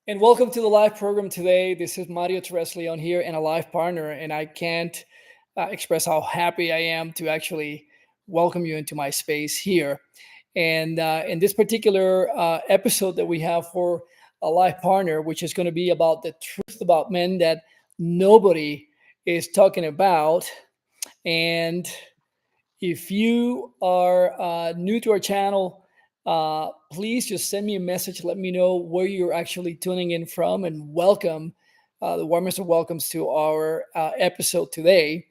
And welcome to the live program today. This is Mario Terres Leon here and a live partner. And I can't express how happy I am to actually welcome you into my space here. And in this particular episode that we have for a live partner, which is going to be about the truth about men that nobody is talking about. And if you are new to our channel, please just send me a message. Let me know where you're actually tuning in from, and welcome. The warmest of welcomes to our episode today.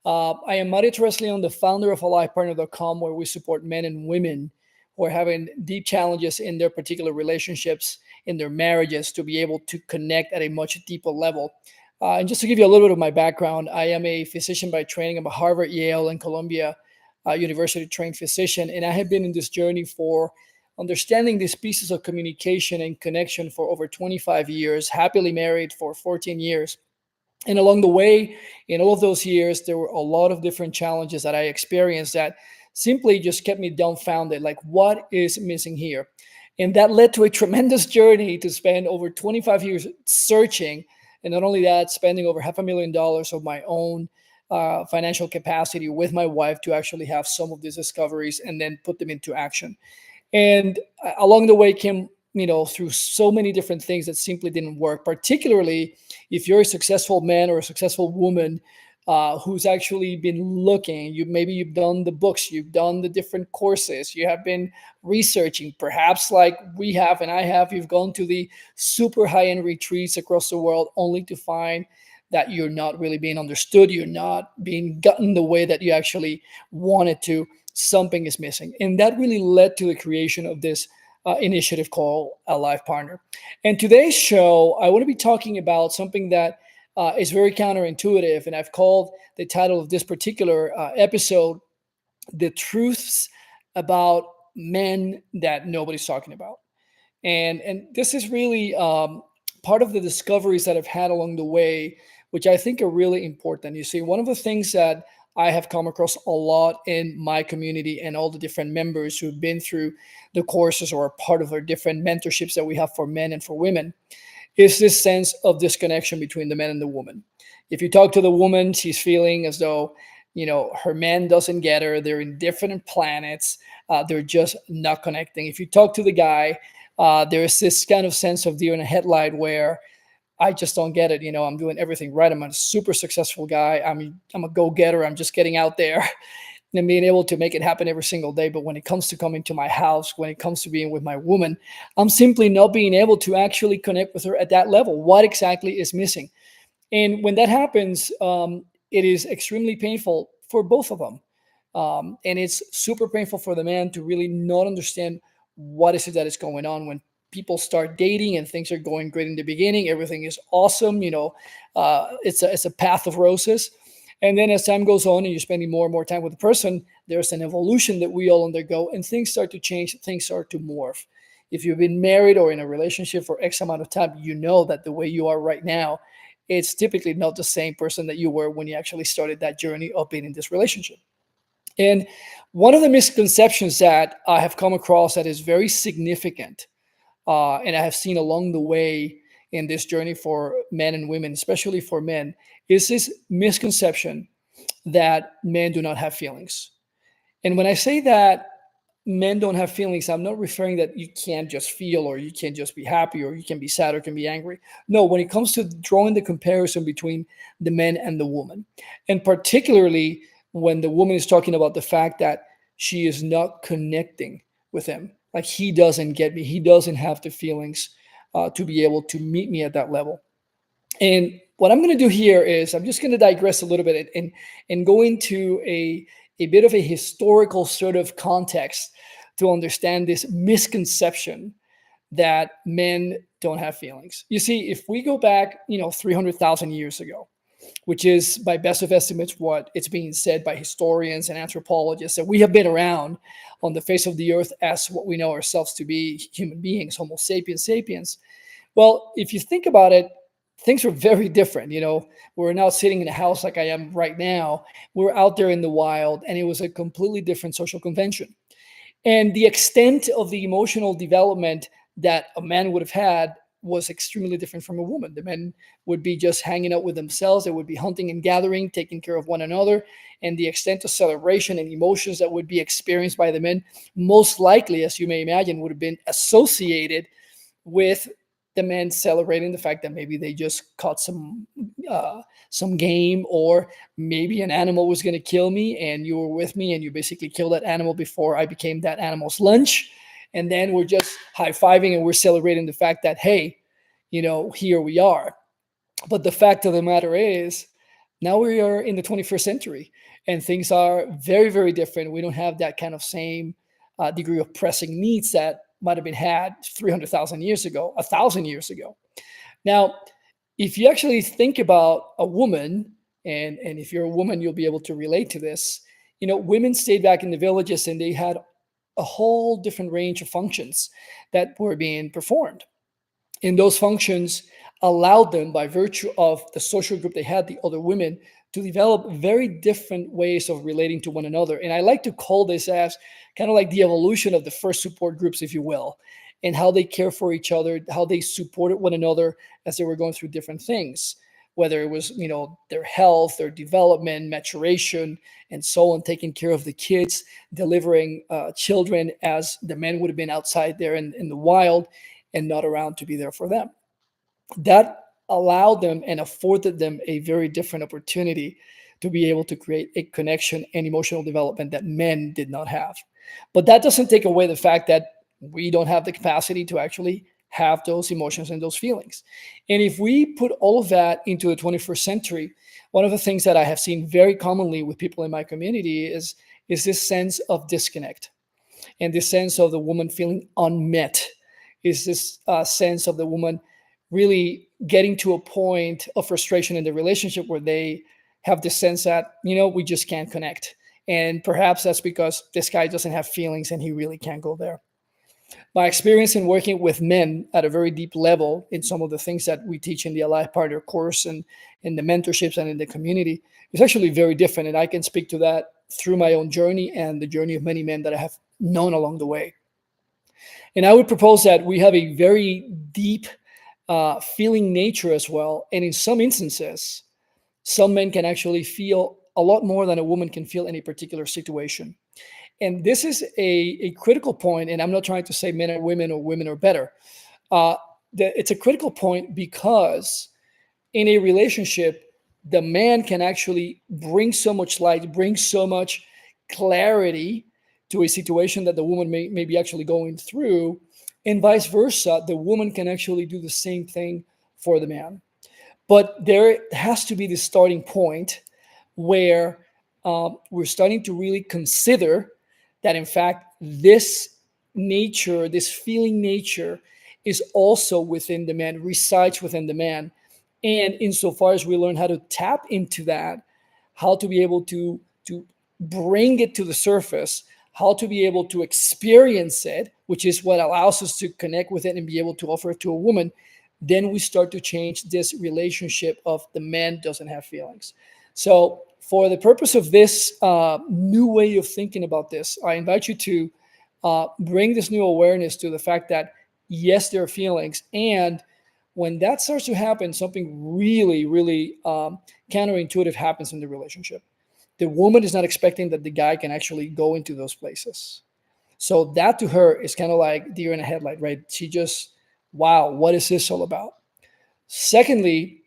I am Mario Torres Leon, the founder of AlivePartner.com, where we support men and women who are having deep challenges in their particular relationships, in their marriages, to be able to connect at a much deeper level. And just to give you a little bit of my background, I am a physician by training. I'm a Harvard, Yale, and Columbia University trained physician, and I have been in this journey for understanding these pieces of communication and connection for over 25 years, happily married for 14 years. And along the way, in all of those years, there were a lot of different challenges that I experienced that simply just kept me dumbfounded. Like, what is missing here? And that led to a tremendous journey to spend over 25 years searching. And not only that, spending over $500,000 of my own financial capacity with my wife to actually have some of these discoveries and then put them into action. And along the way came, through so many different things that simply didn't work, particularly if you're a successful man or a successful woman who's actually been looking. You've done the books, you've done the different courses, you have been researching, perhaps like we have and I have. You've gone to the super high-end retreats across the world only to find that you're not really being understood, you're not being gotten the way that you actually wanted to. Something is missing. And that really led to the creation of this initiative called A Life Partner. And today's show, I want to be talking about something that is very counterintuitive. And I've called the title of this particular episode, The Truths About Men That Nobody's Talking About. And this is really part of the discoveries that I've had along the way, which I think are really important. You see, one of the things that I have come across a lot in my community and all the different members who've been through the courses or are part of our different mentorships that we have for men and for women is this sense of disconnection between the man and the woman. If you talk to the woman, she's feeling as though, her man doesn't get her. They're in different planets. They're just not connecting. If you talk to the guy, there's this kind of sense of deer in a headlight where I just don't get it. I'm doing everything right. I'm a super successful guy. I'm a go-getter. I'm just getting out there and being able to make it happen every single day. But when it comes to coming to my house, when it comes to being with my woman, I'm simply not being able to actually connect with her at that level. What exactly is missing? And when that happens, it is extremely painful for both of them. And it's super painful for the man to really not understand what is it that is going on when people start dating and things are going great in the beginning. Everything is awesome. It's a path of roses. And then as time goes on and you're spending more and more time with the person, there's an evolution that we all undergo and things start to change, things start to morph. If you've been married or in a relationship for X amount of time, you know that the way you are right now, it's typically not the same person that you were when you actually started that journey of being in this relationship. And one of the misconceptions that I have come across that is very significant, and I have seen along the way in this journey for men and women, especially for men, is this misconception that men do not have feelings. And when I say that men don't have feelings, I'm not referring that you can't just feel or you can't just be happy or you can be sad or can be angry. No, when it comes to drawing the comparison between the man and the woman, and particularly when the woman is talking about the fact that she is not connecting with him, like he doesn't get me, he doesn't have the feelings to be able to meet me at that level. And what I'm going to do here is I'm just going to digress a little bit and go into a bit of a historical sort of context to understand this misconception that men don't have feelings. You see, if we go back, 300,000 years ago, which is by best of estimates what it's being said by historians and anthropologists, that we have been around on the face of the earth as what we know ourselves to be, human beings, Homo sapiens sapiens. Well, if you think about it, things were very different. We're not sitting in a house like I am right now. We're out there in the wild, and it was a completely different social convention. And the extent of the emotional development that a man would have had was extremely different from a woman. The men would be just hanging out with themselves. They would be hunting and gathering, taking care of one another. And the extent of celebration and emotions that would be experienced by the men, most likely, as you may imagine, would have been associated with the men celebrating the fact that maybe they just caught some game, or maybe an animal was going to kill me and you were with me and you basically killed that animal before I became that animal's lunch. And then we're just high-fiving and we're celebrating the fact that, hey, here we are. But the fact of the matter is, now we are in the 21st century and things are very, very different. We don't have that kind of same degree of pressing needs that might have been had 300,000 years ago, 1,000 years ago. Now, if you actually think about a woman, and if you're a woman, you'll be able to relate to this. Women stayed back in the villages and they had a whole different range of functions that were being performed. And those functions allowed them, by virtue of the social group they had, the other women, to develop very different ways of relating to one another. And I like to call this as kind of like the evolution of the first support groups, if you will, and how they care for each other, how they supported one another as they were going through different things, whether it was, their health, their development, maturation, and so on, taking care of the kids, delivering children as the men would have been outside there in the wild and not around to be there for them. That allowed them and afforded them a very different opportunity to be able to create a connection and emotional development that men did not have. But that doesn't take away the fact that we don't have the capacity to actually have those emotions and those feelings. And if we put all of that into the 21st century, one of the things that I have seen very commonly with people in my community is this sense of disconnect, and this sense of the woman feeling unmet, is this sense of the woman really getting to a point of frustration in the relationship where they have the sense that, we just can't connect. And perhaps that's because this guy doesn't have feelings and he really can't go there. My experience in working with men at a very deep level in some of the things that we teach in the Alive Partner course and in the mentorships and in the community is actually very different. And I can speak to that through my own journey and the journey of many men that I have known along the way. And I would propose that we have a very deep feeling nature as well. And in some instances, some men can actually feel a lot more than a woman can feel in a particular situation. And this is a critical point, and I'm not trying to say men are women or women are better. Uh, it's a critical point because in a relationship, the man can actually bring so much light, bring so much clarity to a situation that the woman may be actually going through, and vice versa. The woman can actually do the same thing for the man. But there has to be this starting point where we're starting to really consider that, in fact, this nature, this feeling nature, is also within the man, resides within the man. And insofar as we learn how to tap into that, how to be able to bring it to the surface, how to be able to experience it, which is what allows us to connect with it and be able to offer it to a woman, then we start to change this relationship of the man doesn't have feelings. So for the purpose of this new way of thinking about this, I invite you to bring this new awareness to the fact that, yes, there are feelings. And when that starts to happen, something really, really counterintuitive happens in the relationship. The woman is not expecting that the guy can actually go into those places. So that to her is kind of like deer in a headlight, right? She just, wow, what is this all about? Secondly,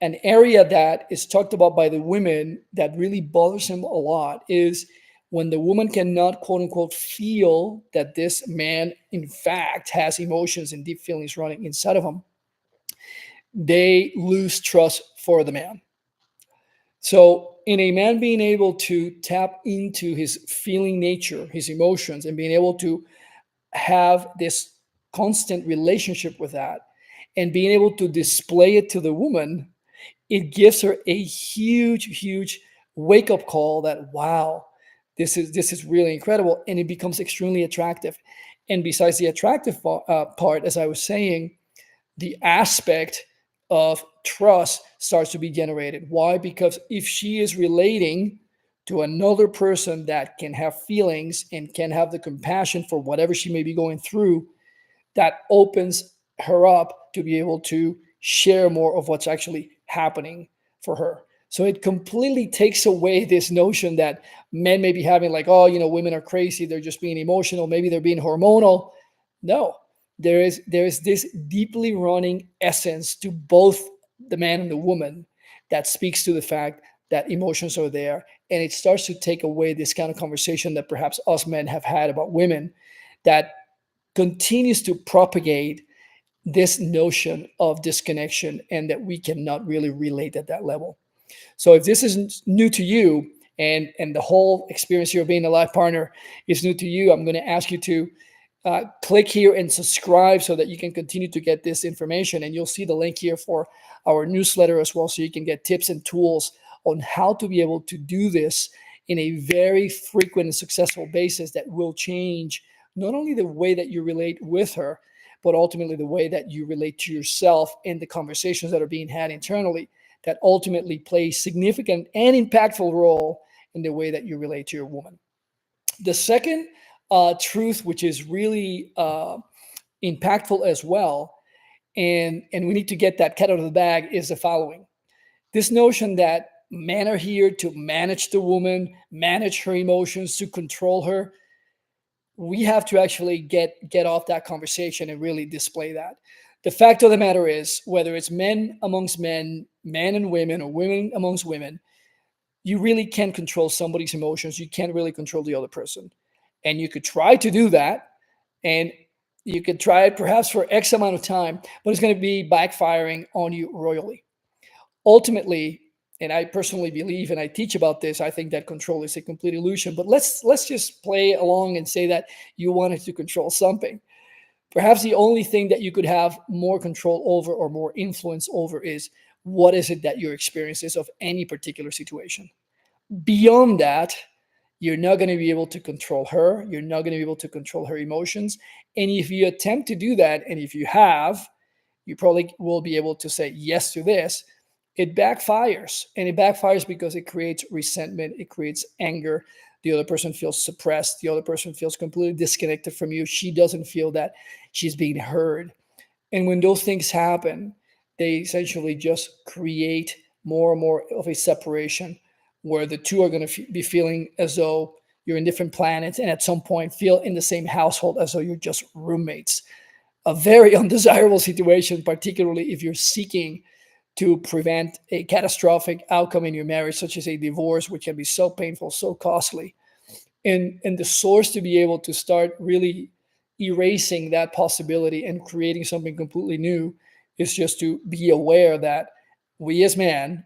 an area that is talked about by the women that really bothers him a lot is when the woman cannot, quote unquote, feel that this man, in fact, has emotions and deep feelings running inside of him, they lose trust for the man. So, in a man being able to tap into his feeling nature, his emotions, and being able to have this constant relationship with that and being able to display it to the woman, it gives her a huge, huge wake up call that, wow, this is really incredible. And it becomes extremely attractive. And besides the attractive part, as I was saying, the aspect of trust starts to be generated. Why? Because if she is relating to another person that can have feelings and can have the compassion for whatever she may be going through, that opens her up to be able to share more of what's actually happening for her. So it completely takes away this notion that men may be having, like, oh, women are crazy, they're just being emotional, maybe they're being hormonal. No, there is this deeply running essence to both the man and the woman that speaks to the fact that emotions are there, and it starts to take away this kind of conversation that perhaps us men have had about women, that continues to propagate this notion of disconnection and that we cannot really relate at that level. So if this is new to you, and the whole experience here of being a life partner is new to you, I'm going to ask you to click here and subscribe so that you can continue to get this information. And you'll see the link here for our newsletter as well, so you can get tips and tools on how to be able to do this in a very frequent and successful basis that will change not only the way that you relate with her, but ultimately the way that you relate to yourself and the conversations that are being had internally that ultimately play significant and impactful role in the way that you relate to your woman. The second truth, which is really impactful as well, and we need to get that cat out of the bag, is the following. This notion that men are here to manage the woman, manage her emotions, to control her. We have to actually get off that conversation and really display that. The fact of the matter is, whether it's men amongst men, men and women, or women amongst women, you really can't control somebody's emotions. You can't really control the other person. And you could try to do that, and you could try it perhaps for X amount of time, but it's going to be backfiring on you royally. Ultimately, and I personally believe, and I teach about this, I think that control is a complete illusion. But let's just play along and say that you wanted to control something. Perhaps the only thing that you could have more control over or more influence over is what is it that your experience is of any particular situation. Beyond that, you're not going to be able to control her. You're not going to be able to control her emotions. And if you attempt to do that, and if you have, you probably will be able to say yes to this. It backfires. And it backfires because it creates resentment, it creates anger. The other person feels suppressed. The other person feels completely disconnected from you. She doesn't feel that she's being heard. And when those things happen, they essentially just create more and more of a separation where the two are going to be feeling as though you're in different planets, and at some point feel in the same household as though you're just roommates. A very undesirable situation, particularly if you're seeking to prevent a catastrophic outcome in your marriage, such as a divorce, which can be so painful, so costly. And the source to be able to start really erasing that possibility and creating something completely new is just to be aware that we as men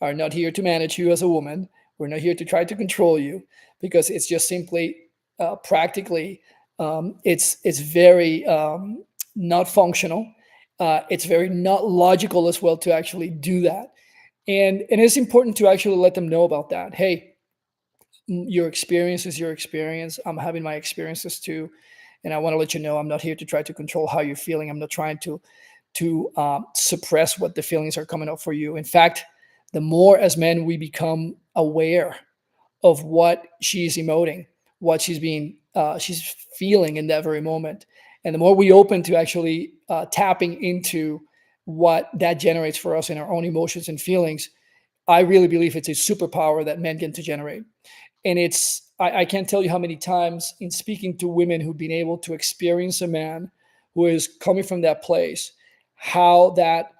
are not here to manage you as a woman. We're not here to try to control you, because it's just simply practically it's very not functional. It's very not logical as well to actually do that. And it's important to actually let them know about that. Hey, your experience is your experience. I'm having my experiences too, and I want to let you know I'm not here to try to control how you're feeling. I'm not trying to suppress what the feelings are coming up for you. In fact, the more as men we become aware of what she's emoting, what she's feeling in that very moment, and the more we open to actually tapping into what that generates for us in our own emotions and feelings, I really believe it's a superpower that men get to generate. And I can't tell you how many times in speaking to women who've been able to experience a man who is coming from that place, how that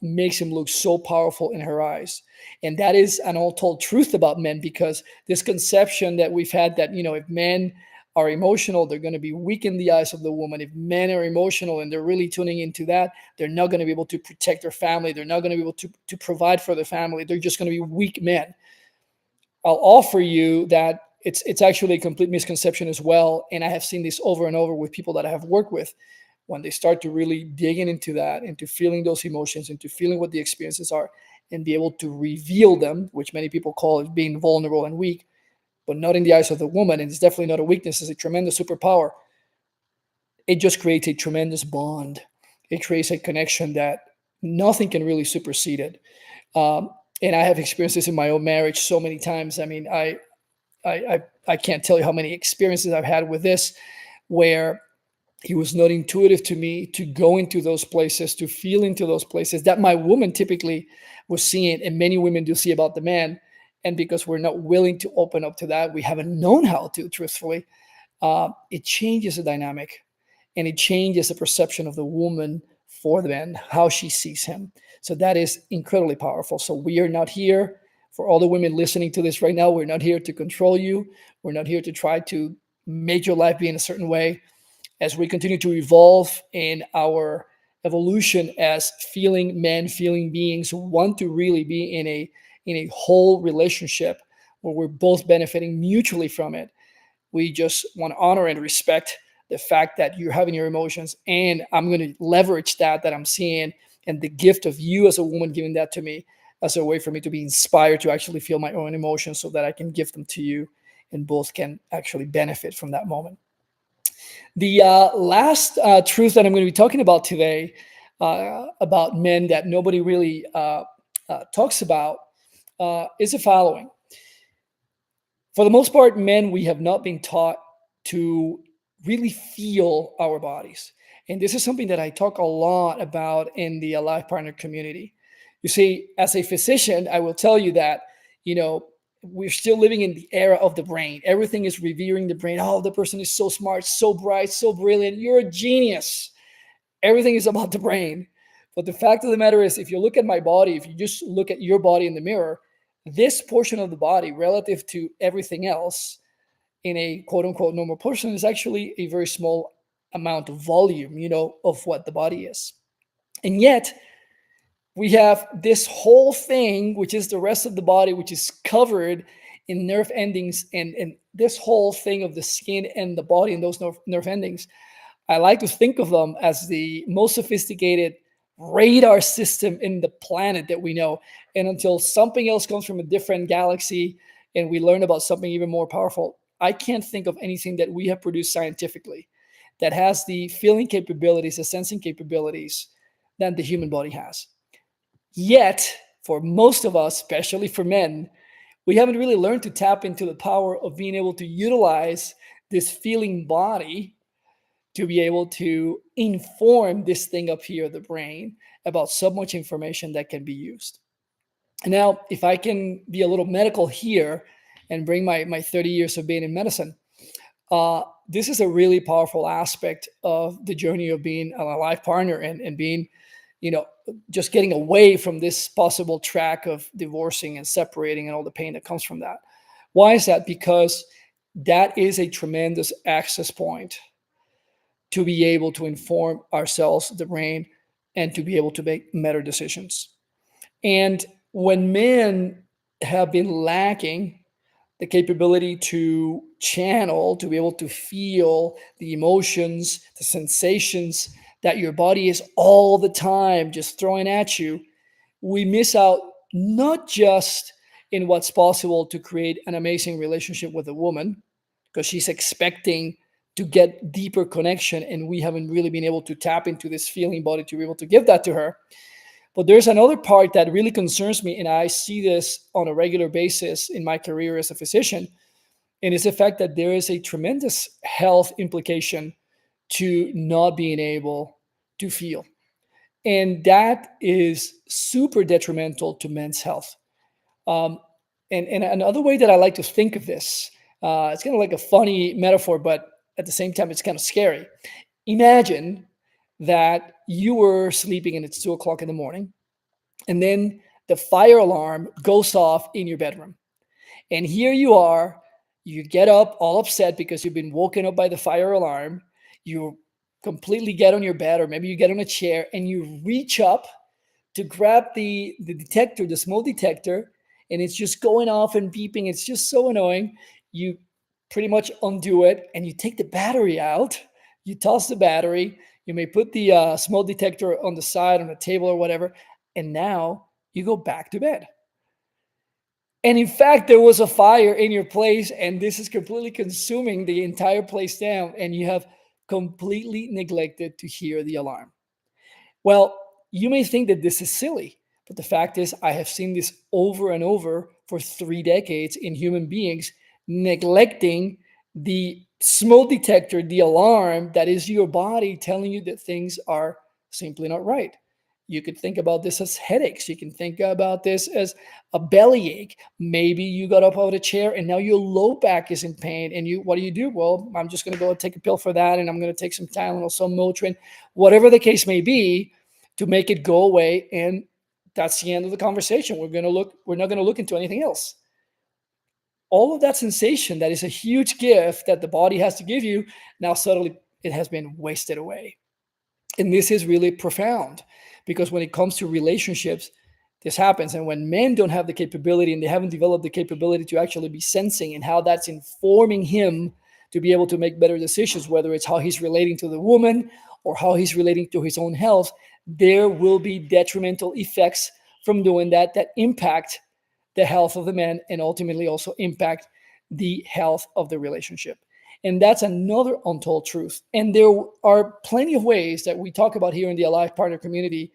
makes him look so powerful in her eyes. And that is an all told truth about men, because this conception that we've had that, if men are emotional, they're going to be weak in the eyes of the woman. If men are emotional and they're really tuning into that, they're not going to be able to protect their family. They're not going to be able to provide for their family. They're just going to be weak men. I'll offer you that it's actually a complete misconception as well. And I have seen this over and over with people that I have worked with. When they start to really digging into that, into feeling those emotions, into feeling what the experiences are, and be able to reveal them, which many people call it being vulnerable and weak, but not in the eyes of the woman, and it's definitely not a weakness, it's a tremendous superpower. It just creates a tremendous bond. It creates a connection that nothing can really supersede it. And I have experienced this in my own marriage so many times. I mean, I can't tell you how many experiences I've had with this, where It was not intuitive to me to go into those places, to feel into those places that my woman typically was seeing, and many women do see about the man. And because we're not willing to open up to that, we haven't known how to, truthfully, it changes the dynamic, and it changes the perception of the woman for the man, how she sees him. So that is incredibly powerful. So we are not here, for all the women listening to this right now, we're not here to control you. We're not here to try to make your life be in a certain way. As we continue to evolve in our evolution as feeling men, feeling beings who want to really be in a whole relationship where we're both benefiting mutually from it, we just want to honor and respect the fact that you're having your emotions, and I'm going to leverage that I'm seeing, and the gift of you as a woman giving that to me as a way for me to be inspired to actually feel my own emotions so that I can give them to you, and both can actually benefit from that moment. The last truth that I'm going to be talking about today, about men that nobody really talks about, is the following. For the most part, men, we have not been taught to really feel our bodies. And this is something that I talk a lot about in the Life Partner community. You see, as a physician, I will tell you that, you know, we're still living in the era of the brain. Everything is revering the brain. Oh, the person is so smart, so bright, so brilliant. You're a genius. Everything is about the brain. But the fact of the matter is, if you look at my body, if you just look at your body in the mirror, this portion of the body relative to everything else in a quote unquote normal person is actually a very small amount of volume, of what the body is. And yet, we have this whole thing, which is the rest of the body, which is covered in nerve endings, and this whole thing of the skin and the body and those nerve endings. I like to think of them as the most sophisticated radar system in the planet that we know. And until something else comes from a different galaxy and we learn about something even more powerful, I can't think of anything that we have produced scientifically that has the feeling capabilities, the sensing capabilities that the human body has. Yet, for most of us, especially for men, we haven't really learned to tap into the power of being able to utilize this feeling body to be able to inform this thing up here, the brain, about so much information that can be used. And now, if I can be a little medical here and bring my 30 years of being in medicine, this is a really powerful aspect of the journey of being a life partner, and being, you know, just getting away from this possible track of divorcing and separating and all the pain that comes from that. Why is that? Because that is a tremendous access point to be able to inform ourselves, the brain, and to be able to make better decisions. And when men have been lacking the capability to channel, to be able to feel the emotions, the sensations that your body is all the time just throwing at you, we miss out not just in what's possible to create an amazing relationship with a woman, because she's expecting to get deeper connection, and we haven't really been able to tap into this feeling body to be able to give that to her. But there's another part that really concerns me, and I see this on a regular basis in my career as a physician, and it's the fact that there is a tremendous health implication to not being able to feel. And that is super detrimental to men's health. Um, and another way that I like to think of this, it's kind of like a funny metaphor, but at the same time, it's kind of scary. Imagine that you were sleeping and it's 2 o'clock in the morning, and then the fire alarm goes off in your bedroom. And here you are, you get up all upset because you've been woken up by the fire alarm. You completely get on your bed, or maybe you get on a chair and you reach up to grab the detector, the smoke detector, and it's just going off and beeping. It's just so annoying. You pretty much undo it and you take the battery out. You toss the battery. You may put the smoke detector on the side, on the table, or whatever. And now you go back to bed. And in fact, there was a fire in your place, and this is completely consuming the entire place down, and you have completely neglected to hear the alarm. Well, you may think that this is silly, but the fact is, I have seen this over and over for 3 decades in human beings neglecting The smoke detector, the alarm, that is your body telling you that things are simply not right. You could think about this as headaches. You can think about this as a bellyache. Maybe you got up out of a chair and now your low back is in pain. And what do? Well, I'm just going to go and take a pill for that, and I'm going to take some Tylenol, some Motrin, whatever the case may be, to make it go away. And that's the end of the conversation. We're not going to look into anything else. All of that sensation that is a huge gift that the body has to give you, now suddenly it has been wasted away. And this is really profound, because when it comes to relationships, this happens. And when men don't have the capability, and they haven't developed the capability to actually be sensing and how that's informing him to be able to make better decisions, whether it's how he's relating to the woman or how he's relating to his own health, there will be detrimental effects from doing that, that impact the health of the man and ultimately also impact the health of the relationship. And that's another untold truth. And there are plenty of ways that we talk about here in the Alive Partner community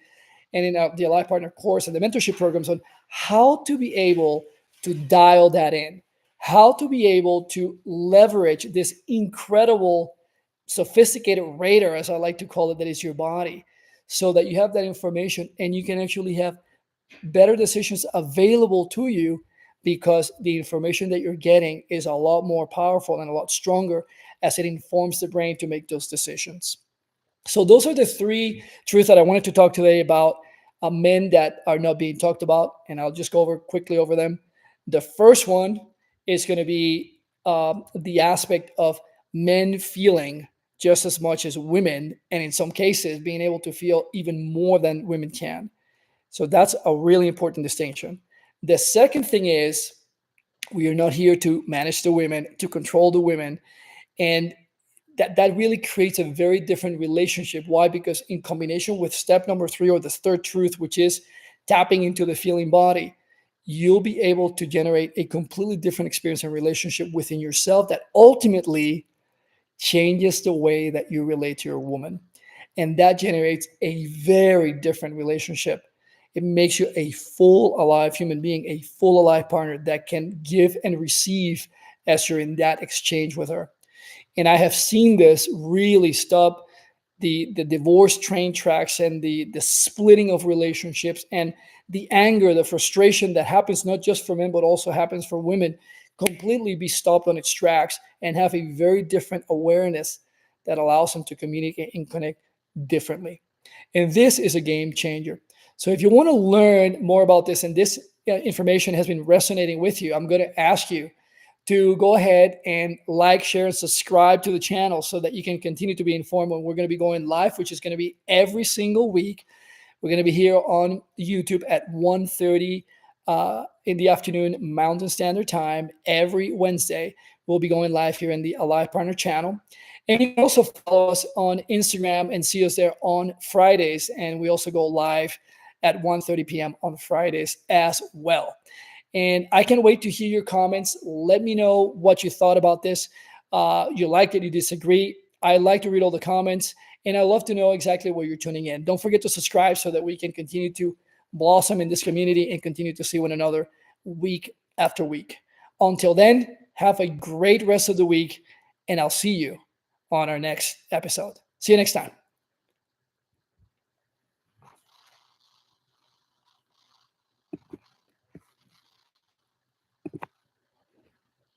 and in the Alive Partner course and the mentorship programs on how to be able to dial that in, how to be able to leverage this incredible, sophisticated radar, as I like to call it, that is your body, so that you have that information and you can actually have better decisions available to you, because the information that you're getting is a lot more powerful and a lot stronger as it informs the brain to make those decisions. So those are the three truths that I wanted to talk today about, men that are not being talked about, and I'll just go over quickly over them. The first one is going to be the aspect of men feeling just as much as women, and in some cases being able to feel even more than women can. So that's a really important distinction. The second thing is, we are not here to manage the women, to control the women. And that really creates a very different relationship. Why? Because in combination with step number three, or the third truth, which is tapping into the feeling body, you'll be able to generate a completely different experience and relationship within yourself that ultimately changes the way that you relate to your woman. And that generates a very different relationship. It makes you a full, alive human being, a full, alive partner that can give and receive as you're in that exchange with her. And I have seen this really stop the divorce train tracks and the splitting of relationships, and the anger, the frustration that happens not just for men but also happens for women, completely be stopped on its tracks and have a very different awareness that allows them to communicate and connect differently. And this is a game changer. So if you want to learn more about this, and this information has been resonating with you, I'm going to ask you to go ahead and like, share, and subscribe to the channel so that you can continue to be informed when we're going to be going live, which is going to be every single week. We're going to be here on YouTube at 1:30 in the afternoon Mountain Standard Time every Wednesday. We'll be going live here in the Alive Partner channel. And you can also follow us on Instagram and see us there on Fridays. And we also go live at 1:30 p.m. on Fridays as well. And I can't wait to hear your comments. Let me know what you thought about this. You like it, you disagree. I like to read all the comments, and I love to know exactly where you're tuning in. Don't forget to subscribe so that we can continue to blossom in this community and continue to see one another week after week. Until then, have a great rest of the week, and I'll see you on our next episode. See you next time.